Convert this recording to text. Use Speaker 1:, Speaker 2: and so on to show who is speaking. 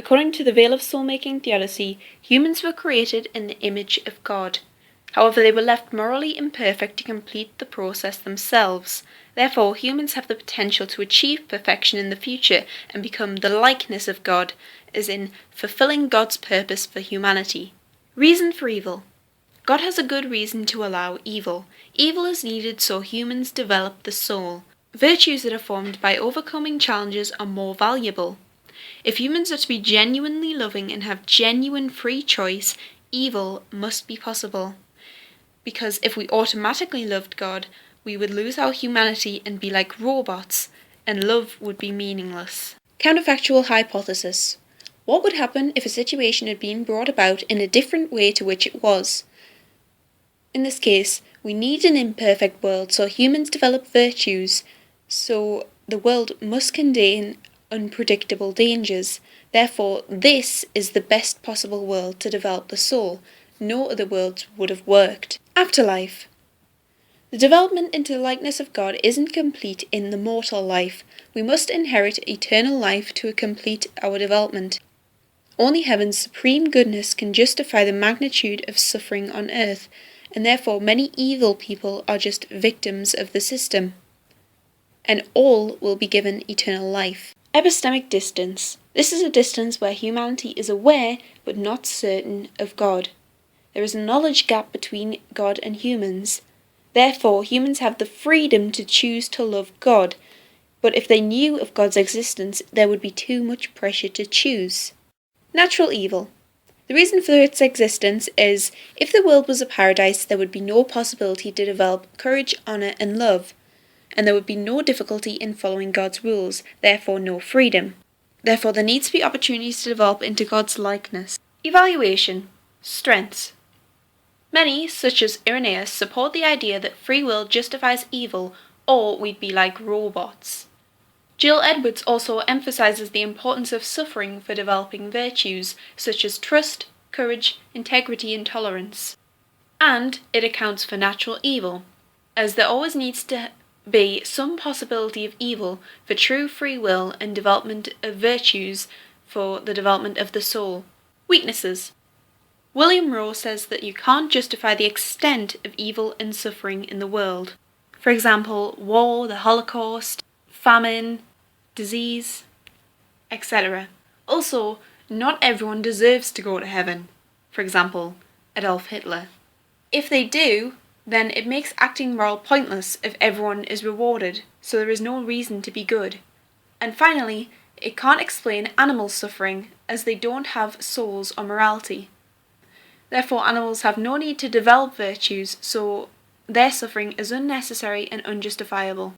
Speaker 1: According to the Vale of soul-making theodicy, humans were created in the image of God. However, they were left morally imperfect to complete the process themselves. Therefore, humans have the potential to achieve perfection in the future and become the likeness of God, as in fulfilling God's purpose for humanity. Reason for evil. God has a good reason to allow evil. Evil is needed so humans develop the soul. Virtues that are formed by overcoming challenges are more valuable. If humans are to be genuinely loving and have genuine free choice, evil must be possible. Because if we automatically loved God, we would lose our humanity and be like robots, and love would be meaningless. Counterfactual hypothesis. What would happen if a situation had been brought about in a different way to which it was? In this case, we need an imperfect world so humans develop virtues, so the world must contain unpredictable dangers. Therefore, this is the best possible world to develop the soul. No other worlds would have worked. Afterlife. The development into the likeness of God isn't complete in the mortal life. We must inherit eternal life to complete our development. Only heaven's supreme goodness can justify the magnitude of suffering on earth, and therefore many evil people are just victims of the system. And all will be given eternal life. Epistemic distance. This is a distance where humanity is aware but not certain of God. There is a knowledge gap between God and humans. Therefore, humans have the freedom to choose to love God, but if they knew of God's existence, there would be too much pressure to choose. Natural evil. The reason for its existence is, if the world was a paradise, there would be no possibility to develop courage, honour and love, and there would be no difficulty in following God's rules, therefore no freedom. Therefore there needs to be opportunities to develop into God's likeness. Evaluation. Strengths. Many, such as Irenaeus, support the idea that free will justifies evil, or we'd be like robots. Jill Edwards also emphasises the importance of suffering for developing virtues, such as trust, courage, integrity and tolerance. And it accounts for natural evil, as there always needs to be some possibility of evil for true free will and development of virtues for the development of the soul. Weaknesses. William Rowe says that you can't justify the extent of evil and suffering in the world. For example, war, the Holocaust, famine, disease, etc. Also, not everyone deserves to go to heaven. For example, Adolf Hitler. If they do, then it makes acting moral pointless if everyone is rewarded, so there is no reason to be good. And finally, it can't explain animal suffering, as they don't have souls or morality. Therefore, animals have no need to develop virtues, so their suffering is unnecessary and unjustifiable.